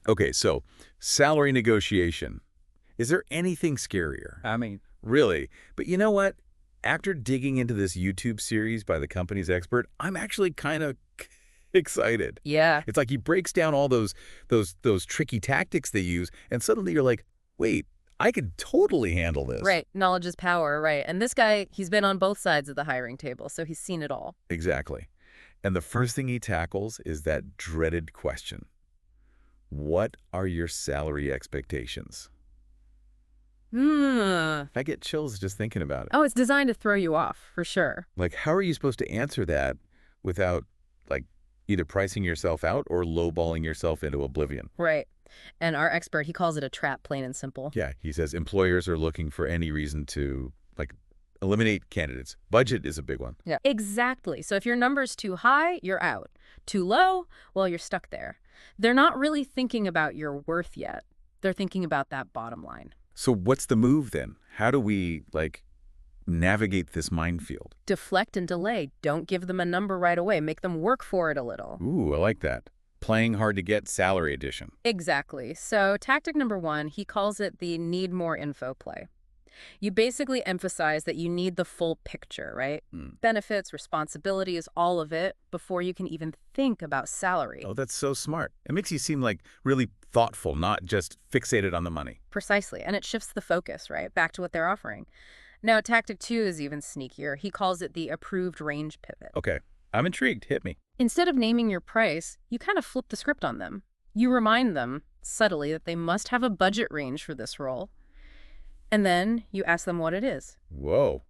Okay, so salary negotiation. Is there anything scarier? I mean, Really? But you know what? After digging into this YouTube series by the company's expert, I'm actually kind of excited. Yeah. It's like he breaks down all those tricky tactics they use, and suddenly you're like, wait, I could totally handle this. Right. Knowledge is power, right. And this guy, he's been on both sides of the hiring table, so he's seen it all. Exactly. And the first thing he tackles is that dreaded question. What are your salary expectations? Hmm. I get chills just thinking about it. Oh, it's designed to throw you off, for sure. Like, how are you supposed to answer that without, like, either pricing yourself out or lowballing yourself into oblivion? Right. And our expert, he calls it a trap, plain and simple. Yeah, he says employers are looking for any reason to, like, eliminate candidates. Budget is a big one. Yeah. Exactly. So if your number's too high, you're out. Too low, well, you're stuck there. They're not really thinking about your worth yet. They're thinking about that bottom line. So what's the move then? How do we, like, navigate this minefield? Deflect and delay. Don't give them a number right away. Make them work for it a little. Ooh, I like that. Playing hard to get salary addition. Exactly. So tactic number 1, he calls it the need more info play. You basically emphasize that you need the full picture, right? Benefits, responsibilities, all of it, before you can even think about salary. Oh, that's so smart. It makes you seem like really thoughtful, not just fixated on the money. Precisely. And it shifts the focus, right? Back to what they're offering. Now, tactic 2 is even sneakier. He calls it the approved range pivot. Okay, I'm intrigued. Hit me. Instead of naming your price, you kind of flip the script on them. You remind them, subtly, that they must have a budget range for this role. And then you ask them what it is. Whoa.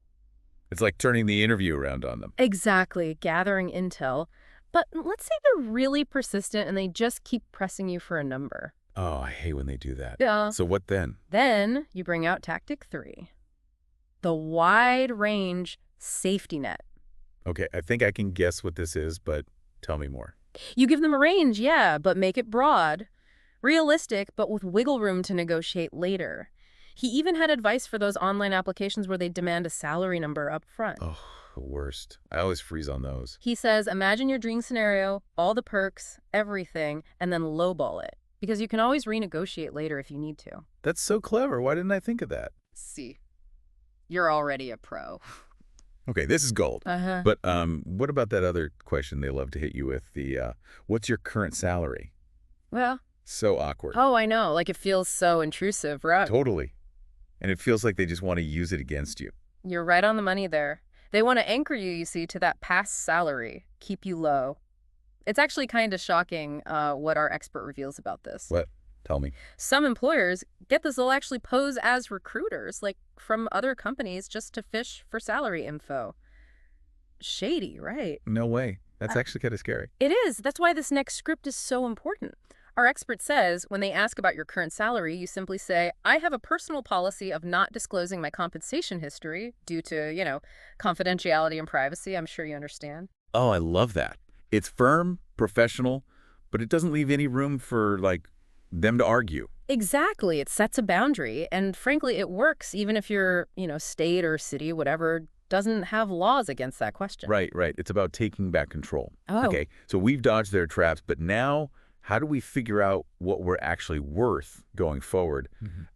It's like turning the interview around on them. Exactly, gathering intel. But let's say they're really persistent and they just keep pressing you for a number. Oh, I hate when they do that. Yeah. So what then? Then you bring out tactic 3, the wide range safety net. Okay, I think I can guess what this is, but tell me more. You give them a range, yeah, but make it broad. Realistic, but with wiggle room to negotiate later. He even had advice for those online applications where they demand a salary number up front. Oh, the worst. I always freeze on those. He says, imagine your dream scenario, all the perks, everything, and then lowball it. Because you can always renegotiate later if you need to. That's so clever. Why didn't I think of that? See, you're already a pro. Okay, this is gold. Uh-huh. But what about that other question they love to hit you with? What's your current salary? Well, So awkward. oh, I know. Like, it feels so intrusive, right? Totally. And it feels like they just want to use it against you. You're right on the money there. They want to anchor you, you see, to that past salary, keep you low. It's actually kind of shocking what our expert reveals about this. What? Tell me. Some employers, get this, they'll actually pose as recruiters, like from other companies, just to fish for salary info. Shady, right? No way. That's actually kind of scary. It is. That's why this next script is so important. Our expert says when they ask about your current salary, you simply say, I have a personal policy of not disclosing my compensation history due to, confidentiality and privacy. I'm sure you understand. Oh, I love that. It's firm, professional, but it doesn't leave any room for, like, them to argue. Exactly. It sets a boundary. And frankly, it works even if your, state or city, whatever, doesn't have laws against that question. Right. It's about taking back control. Oh. Okay, so we've dodged their traps, but now how do we figure out what we're actually worth going forward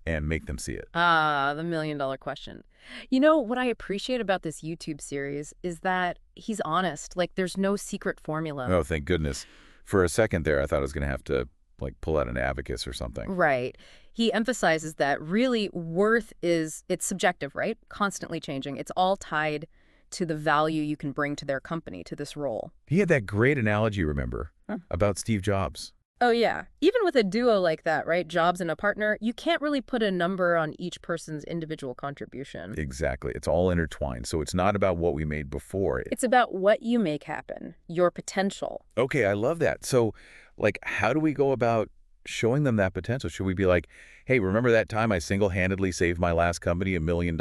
and make them see it? Ah, the million-dollar question. What I appreciate about this YouTube series is that he's honest. Like, there's no secret formula. Oh, thank goodness. For a second there, I thought I was going to have to, like, pull out an abacus or something. Right. He emphasizes that really worth it's subjective, right? Constantly changing. It's all tied to the value you can bring to their company, to this role. He had that great analogy, remember, about Steve Jobs. Oh, yeah. Even with a duo like that, right? Jobs and a partner, you can't really put a number on each person's individual contribution. Exactly. It's all intertwined. So it's not about what we made before. It's about what you make happen, your potential. Okay, I love that. So, like, how do we go about showing them that potential? Should we be like, hey, remember that time I single-handedly saved my last company $1 million?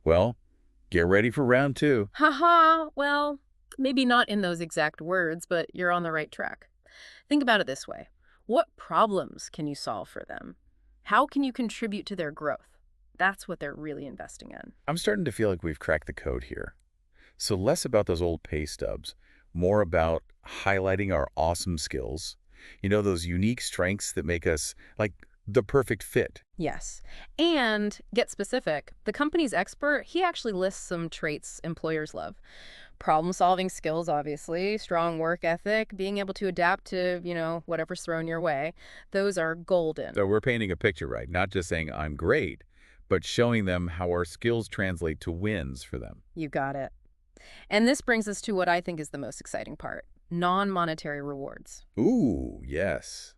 Well, get ready for round 2. Haha, well, maybe not in those exact words, but you're on the right track. Think about it this way. What problems can you solve for them? How can you contribute to their growth? That's what they're really investing in. I'm starting to feel like we've cracked the code here. So less about those old pay stubs, more about highlighting our awesome skills Those unique strengths that make us, like, the perfect fit. Yes. And get specific. The company's expert, he actually lists some traits employers love. Problem-solving skills, obviously, strong work ethic, being able to adapt to, whatever's thrown your way. Those are golden. So we're painting a picture, right? Not just saying, I'm great, but showing them how our skills translate to wins for them. You got it. And this brings us to what I think is the most exciting part, non-monetary rewards. Ooh, yes.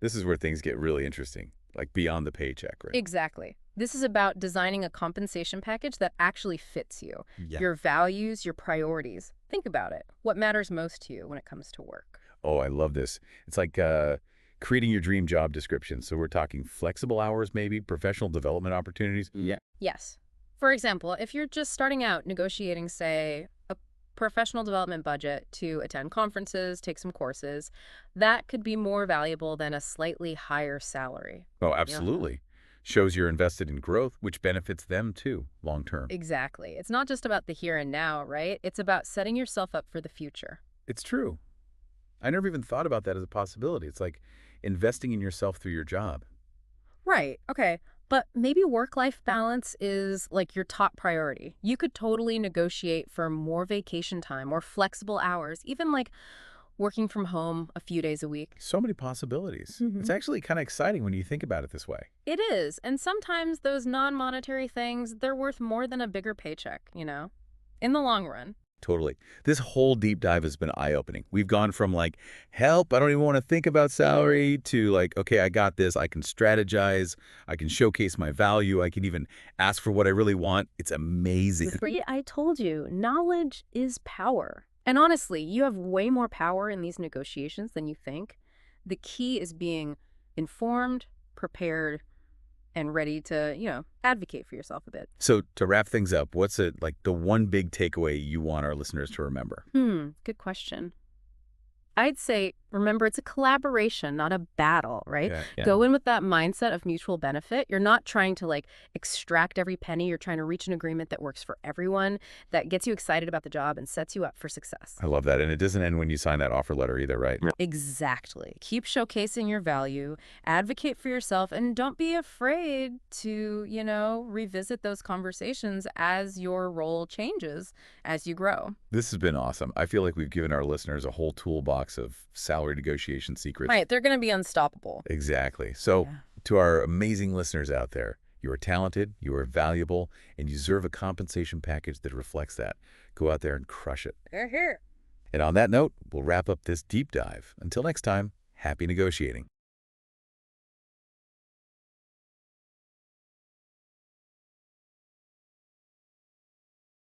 This is where things get really interesting, like beyond the paycheck, right? Exactly. This is about designing a compensation package that actually fits you, Yeah. your values, your priorities. Think about it. What matters most to you when it comes to work? Oh, I love this. It's like creating your dream job description. So we're talking flexible hours, maybe, professional development opportunities. Yeah. Yes. For example, if you're just starting out negotiating, say, a professional development budget to attend conferences, take some courses, that could be more valuable than a slightly higher salary. Oh, Yeah. absolutely. Shows you're invested in growth, which benefits them too, long term. Exactly. It's not just about the here and now, right? It's about setting yourself up for the future. It's true. I never even thought about that as a possibility. It's like investing in yourself through your job. Right. Okay. But maybe work-life balance is like your top priority. You could totally negotiate for more vacation time or flexible hours, even like working from home a few days a week. So many possibilities. It's Mhm. actually kind of exciting when you think about it this way. It is. And sometimes those non-monetary things, they're worth more than a bigger paycheck, in the long run. Totally. This whole deep dive has been eye-opening. We've gone from like, help, I don't even want to think about salary, to like, okay, I got this. I can strategize. I can showcase my value. I can even ask for what I really want. It's amazing. See, I told you, knowledge is power. And honestly, you have way more power in these negotiations than you think. The key is being informed, prepared, and ready to, advocate for yourself a bit. So to wrap things up, what's it like the one big takeaway you want our listeners to remember? Good question. I'd say, remember, it's a collaboration, not a battle, right? Yeah. Go in with that mindset of mutual benefit. You're not trying to like extract every penny. You're trying to reach an agreement that works for everyone, that gets you excited about the job and sets you up for success. I love that. And it doesn't end when you sign that offer letter either, right? Exactly. Keep showcasing your value, advocate for yourself, and don't be afraid to, revisit those conversations as your role changes, as you grow. This has been awesome. I feel like we've given our listeners a whole toolbox of salary negotiation secrets. Right. They're going to be unstoppable. Exactly. So Yeah. to our amazing listeners out there, you are talented, you are valuable, and you deserve a compensation package that reflects that. Go out there and crush it. They're here. And on that note, we'll wrap up this deep dive. Until next time, happy negotiating.